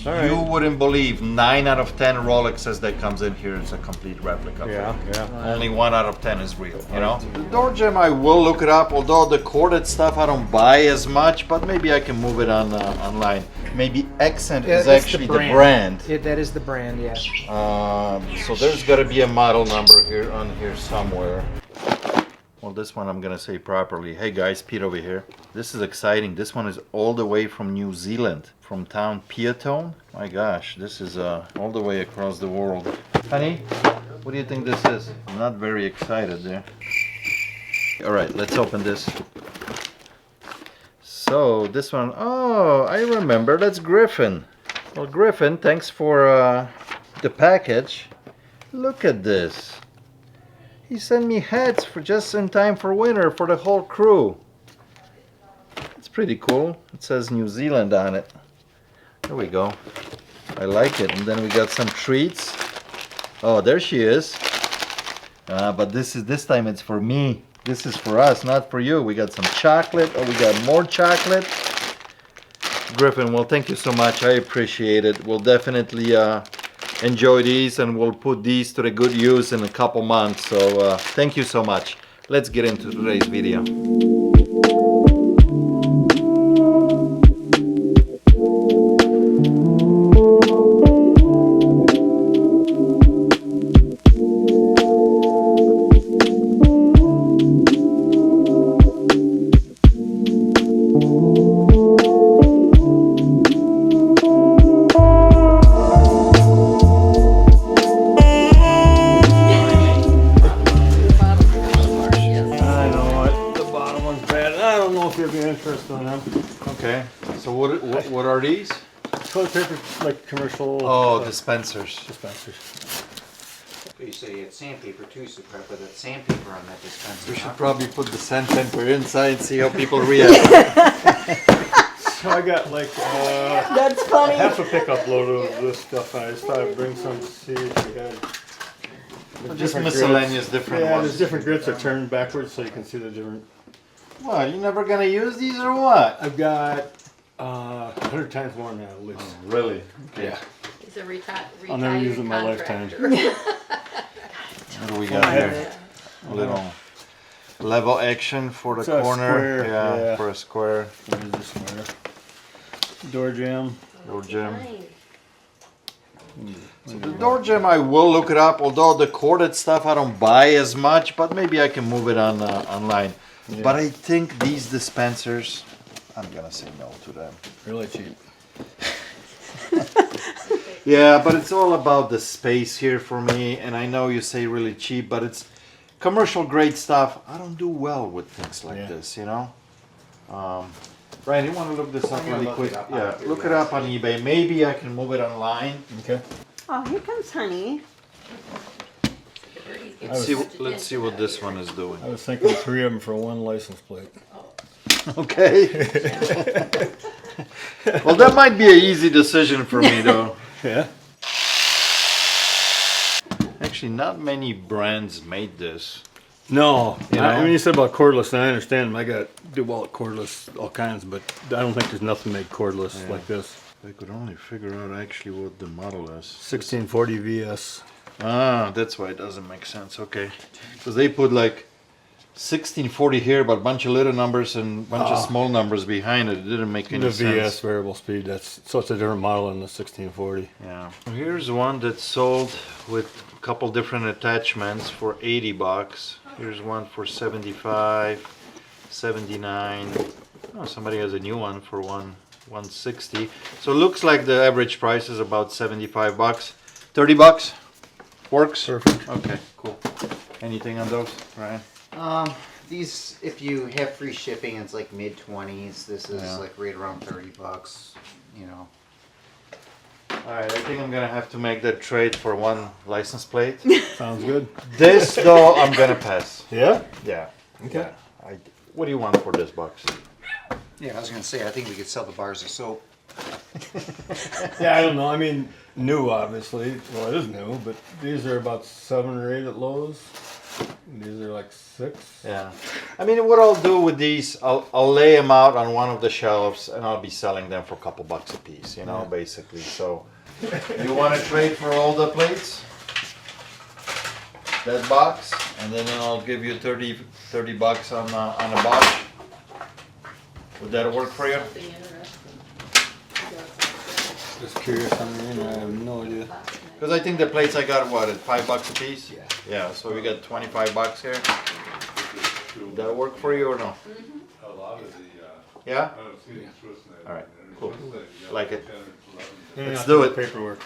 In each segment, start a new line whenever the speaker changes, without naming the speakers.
You wouldn't believe 9 out of 10 Rolexes that comes in here is a complete replica.
Yeah.
Only 1 out of 10 is real, you know? The door gem, I will look it up, although the corded stuff I don't buy as much, but maybe I can move it on online. Maybe Accent is actually the brand.
That is the brand, yeah.
So there's got to be a model number here on here somewhere. Well, this one I'm gonna say properly. Hey guys, Pete over here. This is exciting. This one is all the way from New Zealand, from town Piatone. My gosh, this is all the way across the world. Honey, what do you think this is? I'm not very excited there. All right, let's open this. So this one, oh, I remember. That's Griffin. Well, Griffin, thanks for the package. Look at this. He sent me hats for just in time for winter for the whole crew. It's pretty cool. It says New Zealand on it. There we go. I like it. And then we got some treats. Oh, there she is. But this time it's for me. This is for us, not for you. We got some chocolate. Oh, we got more chocolate. Griffin, well, thank you so much. I appreciate it. We'll definitely enjoy these, and we'll put these to the good use in a couple months. So thank you so much. Let's get into today's video. Okay, so what are these?
Toilet paper, like commercial.
Oh, dispensers.
You say it's sandpaper too, so probably put that sandpaper on that dispenser.
We should probably put the sandpaper inside and see how people react.
So I got like
That's funny.
half a pickup load of this stuff, and I just thought I'd bring some to see if we had.
Just miscellaneous different
Yeah,
ones.
there's different grits that turn backwards so you can see the different.
What, you never gonna use these or what?
I've got 100 times more than that at least.
Really? Okay.
Yeah.
He's a retired
I'll never use it in my lifetime.
What do we got here? A little level action for the
It's a
corner.
square, yeah.
For a square.
What is this square? Door jam.
Door gem. So the door gem, I will look it up, although the corded stuff I don't buy as much, but maybe I can move it on online.
Yeah.
But I think these dispensers, I'm gonna say no to them.
Really cheap.
Yeah, but it's all about the space here for me, and I know you say really cheap, but it's commercial grade stuff. I don't do well with things like this, you know? Brian, you want to look this up really quick? Yeah, look it up on eBay. Maybe I can move it online.
Okay.
Oh, here comes honey.
Let's see what this one is doing.
I was thinking 3 of them for 1 license plate.
Okay. Well, that might be an easy decision for me, though.
Yeah.
Actually, not many brands made this.
No,
You know?
I mean, you said about cordless, and I understand. I got do well at cordless, all kinds, but I don't think there's nothing made cordless like this.
I could only figure out actually what the model is.
1640 VS.
Ah, that's why it doesn't make sense. Okay, because they put like 1640 here, but a bunch of little numbers and a bunch of small numbers behind it. It didn't make any
The
sense.
VS variable speed. So it's a different model than the 1640.
Yeah. Here's one that's sold with a couple different attachments for 80 bucks. Here's one for 75, 79. Oh, somebody has a new one for 160. So it looks like the average price is about 75 bucks. 30 bucks? Works?
Perfect.
Okay, cool. Anything on those, Ryan?
These, if you have free shipping, it's like mid-20s. This is
Yeah.
like right around 30 bucks, you know.
Alright, I think I'm gonna have to make that trade for 1 license plate.
Sounds good.
This, though, I'm gonna pass.
Yeah?
Yeah.
Okay.
Yeah. What do you want for this box?
Yeah, I was gonna say, I think we could sell the bars of soap.
Yeah, I don't know. I mean, new, obviously. Well, it is new, but these are about 7 or 8 at Lowe's. These are like 6.
Yeah. I mean, what I'll do with these, I'll lay them out on one of the shelves and I'll be selling them for a couple bucks a piece, you know, basically. So, you want to trade for all the plates? That box, and then I'll give you 30 bucks on a box. Would that work for you?
Just curious on the end, I have no idea.
Because I think the plates I got, what, at $5 a piece?
Yeah.
Yeah, so we got 25 bucks here. Would that work for you or no?
A lot of the,
Yeah?
I don't see the Swiss name.
All right, cool. Like it.
Let's
Let's do it.
Paperwork.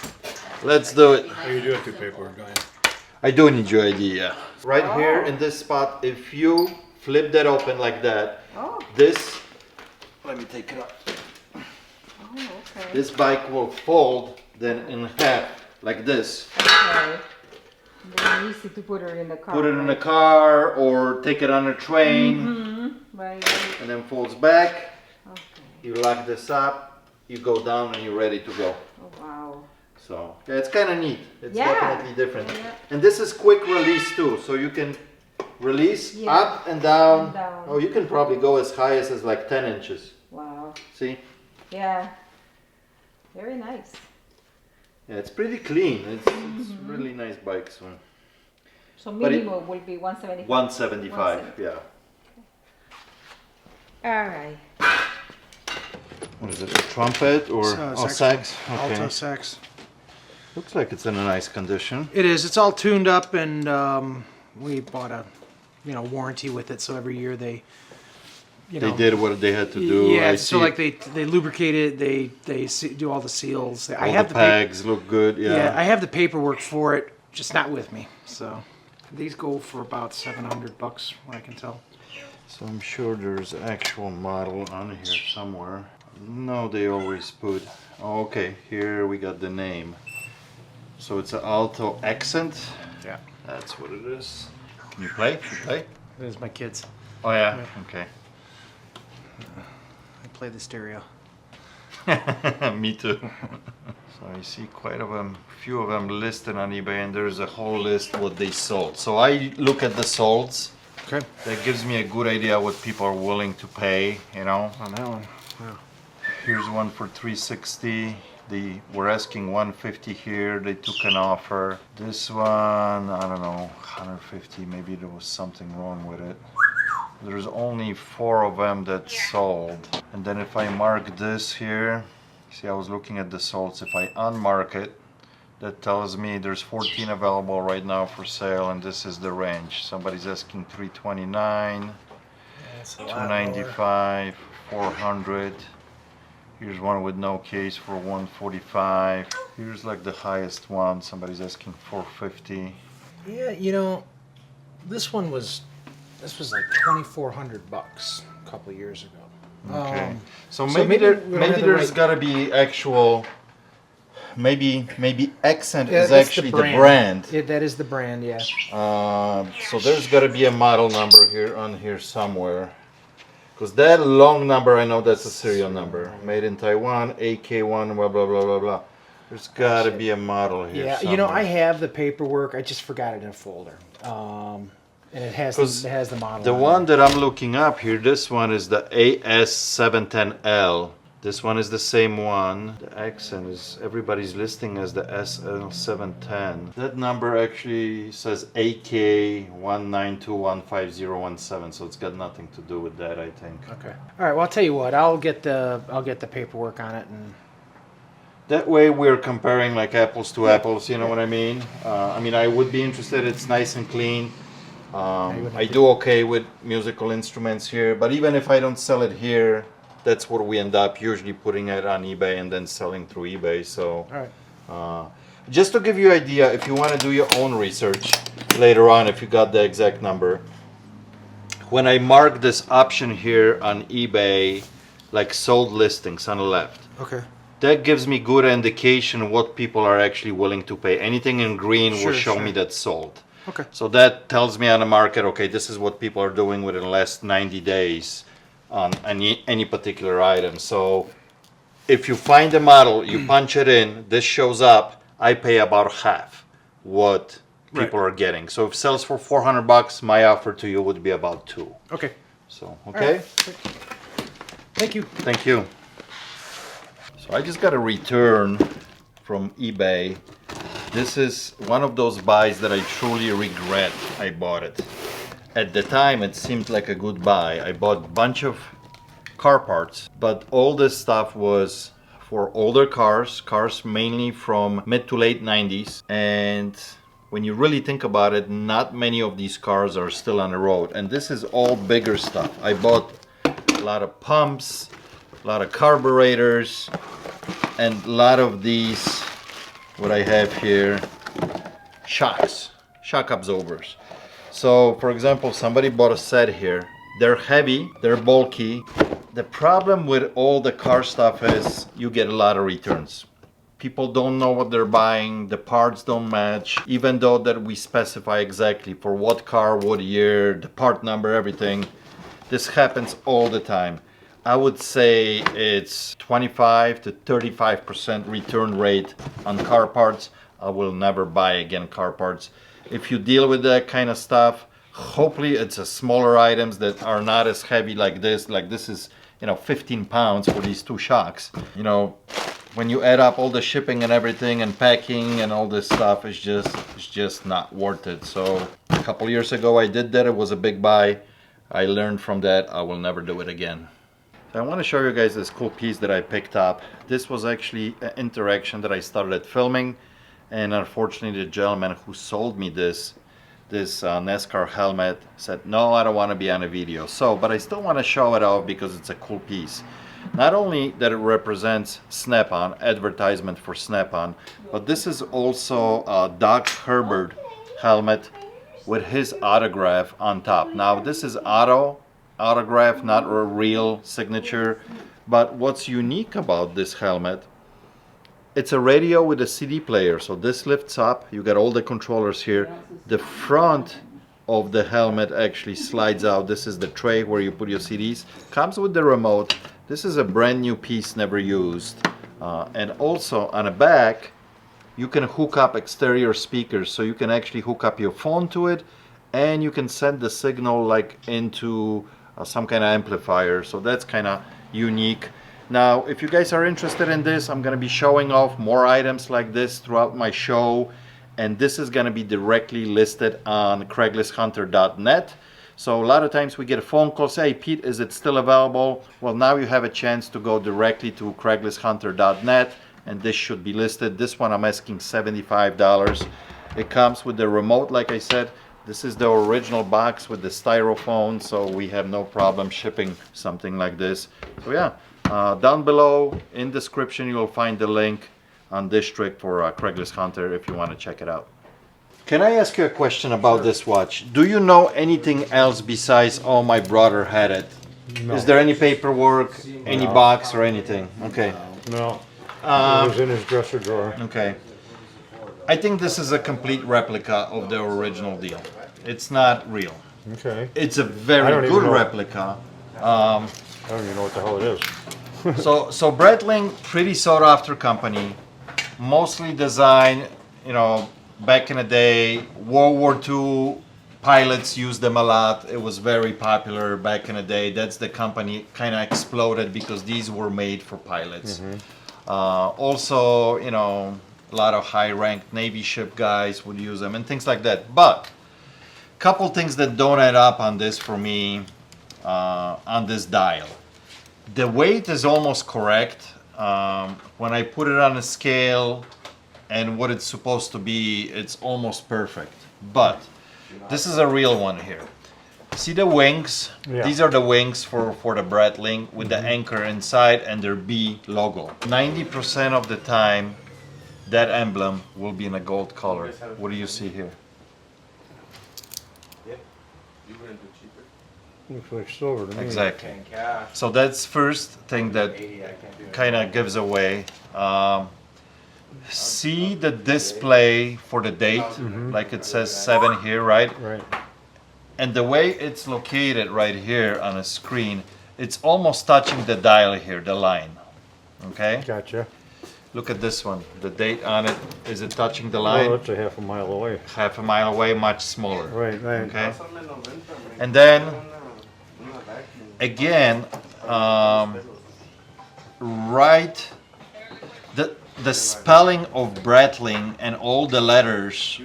Let's do it.
Oh, you do have to paperwork, don't you?
I do need your ID, yeah. Right here in this spot, if you flip that open like that, this, let me take it up.
Oh, okay.
This bike will fold then in half like this.
Okay. Very easy to put it in the car.
Put it in the car or take it on a train
Right.
and then folds back.
Okay.
You lock this up, you go down and you're ready to go.
Oh wow.
So yeah, it's kind of neat. It's
Yeah.
definitely different.
Yeah.
And this is quick release too, so you can release
Yeah.
up and down.
And down.
Oh, you can probably go as high as like 10 inches.
Wow.
See?
Yeah. Very nice.
Yeah, it's pretty clean. It's really nice bike. So
So
But it-
minimum will be 175.
175, yeah.
All right.
What is it? A trumpet or sax? Okay.
Alto sax.
Looks like it's in a nice condition.
It is. It's all tuned up, and we bought a, warranty with it. So every year they,
They did what they had to do.
Yeah.
I
So
see
like they lubricate it. They do all the seals. I
all
have
the
the paper.
pegs look good.
Yeah,
Yeah.
I have the paperwork for it, just not with me. So these go for about $700, what I can tell.
So I'm sure there's actual model on here somewhere. No, they always put. Oh, okay, here we got the name. So it's an alto accent.
Yeah.
That's what it is. Can you play? You play?
There's my kids.
Oh yeah. Okay.
I play the stereo.
Me too. So I see quite few of them listed on eBay, and there's a whole list what they sold. So I look at the solds.
Okay.
That gives me a good idea what people are willing to pay. You know.
On that one. Wow.
Here's one for 360. They were asking 150 here. They took an offer. This one, I don't know, 150. Maybe there was something wrong with it. There's only 4 of them that sold. And then if I mark this here, see, I was looking at the solds. If I unmark it, that tells me there's 14 available right now for sale, and this is the range. Somebody's asking 329,
That's a lot
295, 400. Here's one with no case for 145. Here's like the highest one. Somebody's asking 450.
Yeah, this one was like $2,400 a couple of years ago.
Okay. So
so
maybe
maybe we don't have the
there's
right-
got to be actual. Maybe Accent
Yeah,
is
that's
actually the brand.
Yeah, that is the brand, yeah.
So there's got to be a model number here somewhere. Because that long number, I know that's a serial number. Made in Taiwan, AK1, blah, blah, blah, blah, blah. There's got to be a model here
Yeah,
somewhere.
I have the paperwork. I just forgot it in a folder. And it has
'Cause
the model.
The
on
one
it.
that I'm looking up here, this one is the AS710L. This one is the same one. The accent is, everybody's listing as the SL710. That number actually says AK192150117, so it's got nothing to do with that, I think.
Okay. All right. Well, I'll tell you what. I'll get the paperwork on it, and
That way we're comparing like apples to apples, you know what I mean? I would be interested, it's nice and clean. I do okay with musical instruments here, but even if I don't sell it here, that's where we end up usually putting it on eBay and then selling through eBay. So,
all right.
just to give you an idea, if you want to do your own research later on, if you got the exact number, when I mark this option here on eBay, like sold listings on the left,
Okay.
that gives me good indication what people are actually willing to pay. Anything in green will
Sure,
show
sure.
me that's sold.
Okay.
So that tells me on the market, okay, this is what people are doing within the last 90 days on any particular item. So if you find a model, you punch it in, this shows up, I pay about half what people are getting. So if it sells for $400, my offer to you would be about 2.
Okay.
So, okay?
Thank you.
Thank you. So I just got a return from eBay. This is one of those buys that I truly regret I bought it. At the time, it seemed like a good buy. I bought a bunch of car parts, but all this stuff was for older cars mainly from mid to late 90s. And when you really think about it, not many of these cars are still on the road. And this is all bigger stuff. I bought a lot of pumps, a lot of carburetors, and a lot of these, what I have here, shock absorbers. So for example, somebody bought a set here. They're heavy, they're bulky. The problem with all the car stuff is you get a lot of returns. People don't know what they're buying, the parts don't match, even though that we specify exactly for what car, what year, the part number, everything. This happens all the time. I would say it's 25 to 35% return rate on car parts. I will never buy again car parts. If you deal with that kind of stuff, hopefully it's a smaller items that are not as heavy like this. Like this is, 15 pounds for these 2 shocks. When you add up all the shipping and everything and packing and all this stuff, it's just not worth it. So a couple years ago I did that. It was a big buy. I learned from that. I will never do it again. So I want to show you guys this cool piece that I picked up. This was actually an interaction that I started filming, and unfortunately the gentleman who sold me this NASCAR helmet said, no, I don't want to be on a video. But I still want to show it off because it's a cool piece. Not only that it represents Snap-on, advertisement for Snap-on, but this is also a Doc Herbert helmet with his autograph on top. Now this is autograph, not a real signature, but what's unique about this helmet, it's a radio with a CD player. So this lifts up, you got all the controllers here. The front of the helmet actually slides out. This is the tray where you put your CDs. Comes with the remote. This is a brand new piece, never used. And also on the back, you can hook up exterior speakers. So you can actually hook up your phone to it, and you can send the signal like into some kind of amplifier. So that's kind of unique. Now, if you guys are interested in this, I'm going to be showing off more items like this throughout my show. And this is going to be directly listed on CraigslistHunter.net. So a lot of times we get a phone call, say, hey, Pete, is it still available? Well, now you have a chance to go directly to CraigslistHunter.net, and this should be listed. This one I'm asking $75. It comes with the remote, like I said. This is the original box with the styrofoam, so we have no problem shipping something like this. So yeah, down below in description you'll find the link on this trick for Craigslist Hunter if you want to check it out. Can I ask you a question about this watch? Do you know anything else besides, oh, my brother had it? No. Is there any paperwork, any box or anything? Okay.
No. It was in his dresser drawer.
Okay. I think this is a complete replica of the original deal. It's not real.
Okay.
It's a very good replica.
I don't even know what the hell it is.
so Breitling, pretty sought after company, mostly designed, back in the day. World War II pilots used them a lot. It was very popular back in the day. That's the company kind of exploded because these were made for pilots. Also, a lot of high-ranked Navy ship guys would use them and things like that. But a couple things that don't add up on this for me, on this dial. The weight is almost correct. When I put it on a scale and what it's supposed to be, it's almost perfect. But this is a real one here. See the wings? Yeah. These are the wings for the Breitling with the anchor inside and their B logo. 90% of the time, that emblem will be in a gold color. What do you see here?
Looks like silver to me.
Exactly. So that's first thing that kind of gives away. See the display for the date, like it says 7 here, right?
Right.
And the way it's located right here on a screen, it's almost touching the dial here, the line. Okay?
Gotcha.
Look at this one. The date on it, is it touching the
Oh,
line?
that's a half a mile away.
Half a mile away, much smaller.
Right, right.
Okay. And then again, right, the spelling of Breitling and all the letters,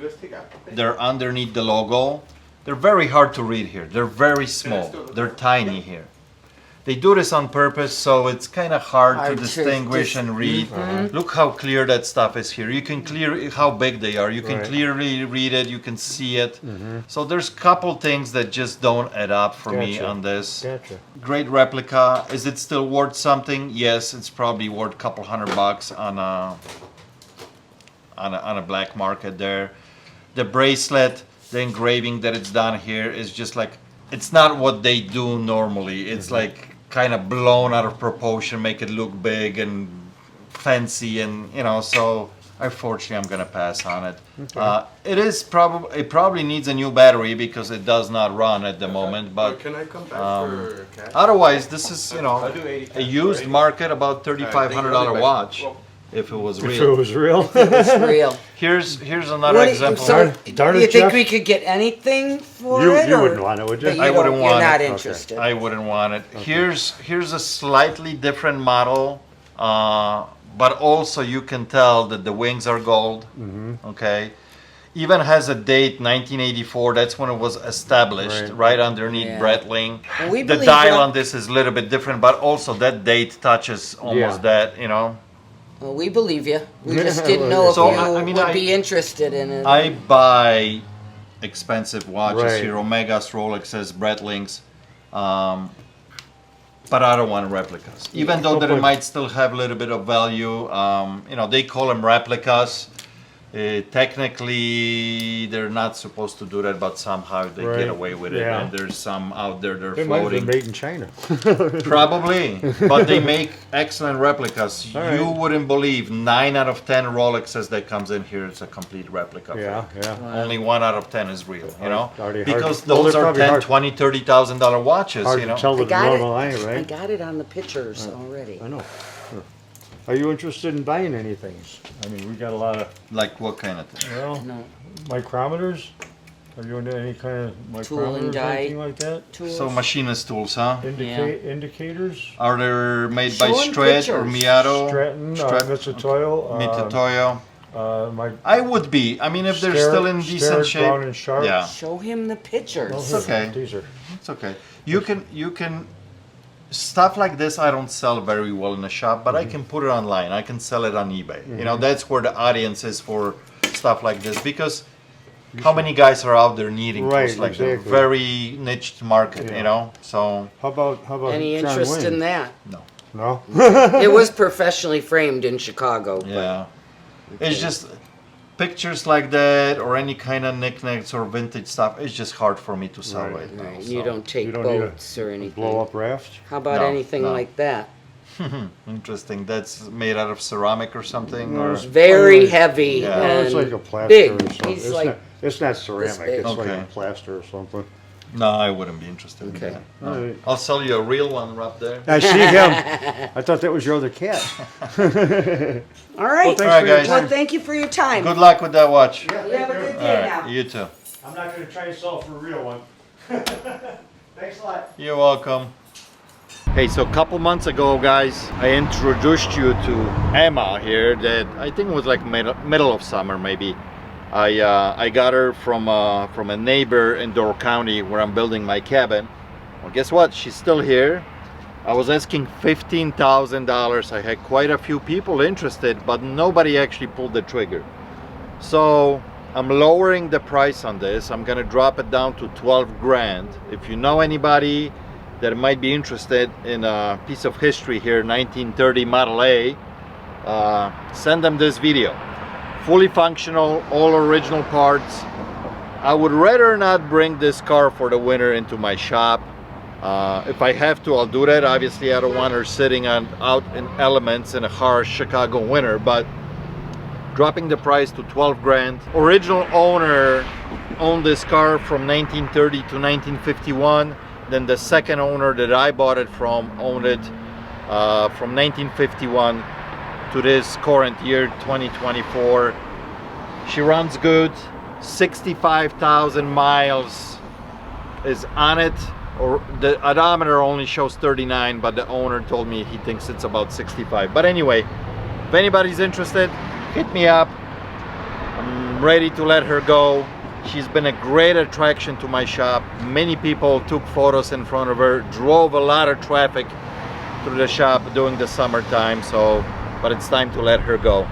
they're underneath the logo. They're very hard to read here. They're very small. They're tiny here. They do this on purpose, so it's kind of hard to distinguish and read. Look how clear that stuff is here. You can clear how big they are. You can clearly read it. You can see it. So there's a couple things that just don't add up for me on this.
Gotcha.
Great replica. Is it still worth something? Yes, it's probably worth a couple $100 on a black market there. The bracelet, the engraving that it's done here is just like, it's not what they do normally. It's like kind of blown out of proportion, make it look big and fancy, and you know, so unfortunately I'm gonna pass on it. It probably needs a new battery because it does not run at the moment, but
Can I come back for cash?
otherwise this is, you know,
I'll do 80
a used market, about $3,500 watch if it was
If it
real.
was real.
It's real.
Here's another example.
So,
Darn
do
it,
you think
Jeff.
we could get anything for
You
it?
you
or-
wouldn't want it, would you?
But you
I wouldn't
don't-
want
You're not
it.
interested.
I wouldn't want it. Here's a slightly different model, but also you can tell that the wings are gold. Okay, even has a date 1984. That's when it was established, right underneath
Yeah.
Breitling.
Well, we
The
believe
dial
you.
on this is a little bit different, but also that date touches almost that. You know,
Well, we believe you. We just didn't know if
So,
you
I mean,
would
I-
be interested in it.
I buy expensive watches
Right.
here, Omegas, Rolexes, Breitlings, but I don't want replicas. Even though that it might still have a little bit of value, you know, they call them replicas. Technically, they're not supposed to do that, but somehow they
Right.
get away with it.
Yeah.
And there's some out there they're
They might have been
floating.
made in China.
Probably, but they make excellent replicas.
All
You
right.
wouldn't believe 9 out of 10 Rolexes that comes in here is a complete replica.
Yeah, yeah.
Only 1 out of 10 is real, you know,
Already hard
because
to- well,
those
they're
are
probably
10,
hard-
20, $30,000 watches,
Hard
you
to
know.
tell
I
with the
got it.
normal eye,
I
right?
got it on the pictures already.
I know. Sure. Are you interested in buying anything? I mean, we got a lot of,
Like what kind of thing?
well,
No.
micrometers? Are you into any kind of
Tool and
micrometers,
die.
anything like that?
Tools.
So machinist tools, huh?
Indicators?
Are they made by
Show 'em
Strat or
pictures.
Miato?
Stratton,
Strat-
Mitsatoyo,
Mitutoyo?
my
I would be. I mean, if they're still in decent shape.
Brown and Sharp.
Yeah,
Show him the pictures.
Well,
It's okay.
These are,
it's okay. You can stuff like this I don't sell very well in the shop, but I can put it online. I can sell it on eBay. You know, that's where the audience is for stuff like this, because how many guys are out there needing
Right,
tools like that?
exactly.
Very niched market,
Yeah.
you know. So
how about
Any
John
interest
Wayne?
in that?
no,
No?
It was professionally framed in Chicago.
yeah, it's just pictures like that or any kind of knickknacks or vintage stuff. It's just hard for me to sell
Right.
right, now.
Right,
so.
you don't take
You don't need
boats or anything.
Blow up raft?
How about
No,
anything
no.
like that?
Interesting. That's made out of ceramic or something,
No,
or
it's
Very
Like-
heavy
Yeah.
No,
and
it's like a plaster
big.
or something.
He's
It's,
like,
not, it's not ceramic,
big.
it's like
Okay.
a plaster or something.
no, I wouldn't be interested
Okay.
in that. No.
All right.
I'll sell you a real one right there.
I see him. I thought that was your other cat.
all right.
thanks
All right,
for your
guys.
Well, thank you for your time.
Good luck with that watch.
You have a good
All
day
right,
now.
you too.
I'm not going to try and sell for a real one. Thanks a lot.
You're welcome. Hey, so a couple months ago, guys, I introduced you to Emma here. That I think was like middle of summer, maybe. I got her from a neighbor in Door County where I'm building my cabin. Well, guess what? She's still here. I was asking $15,000. I had quite a few people interested, but nobody actually pulled the trigger. So I'm lowering the price on this. I'm gonna drop it down to 12 grand. If you know anybody that might be interested in a piece of history here, 1930 Model A, send them this video. Fully functional, all original parts. I would rather not bring this car for the winter into my shop. If I have to, I'll do that. Obviously, I don't want her sitting out in elements in a harsh Chicago winter, but dropping the price to 12 grand. Original owner owned this car from 1930 to 1951. Then the second owner that I bought it from owned it from 1951 to this current year, 2024. She runs good. 65,000 miles is on it. Or the odometer only shows 39, but the owner told me he thinks it's about 65. But anyway, if anybody's interested, hit me up. I'm ready to let her go. She's been a great attraction to my shop. Many people took photos in front of her, drove a lot of traffic through the shop during the summertime, so, but it's time to let her go.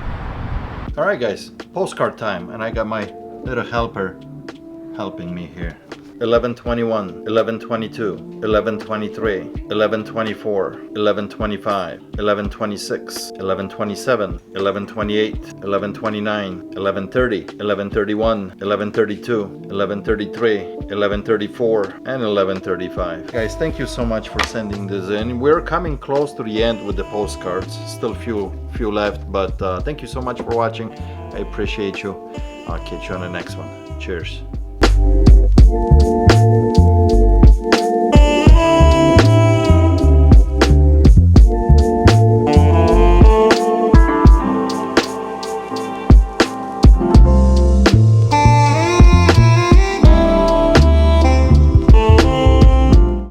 All right, guys, postcard time, and I got my little helper helping me here. 11:21, 11:22, 11:23, 11:24, 11:25, 11:26, 11:27, 11:28, 11:29, 11:30, 11:31, 11:32, 11:33, 11:34, and 11:35. Guys, thank you so much for sending this in. We're coming close to the end with the postcards. Still few left, but thank you so much for watching. I appreciate you. I'll catch you on the next one. Cheers.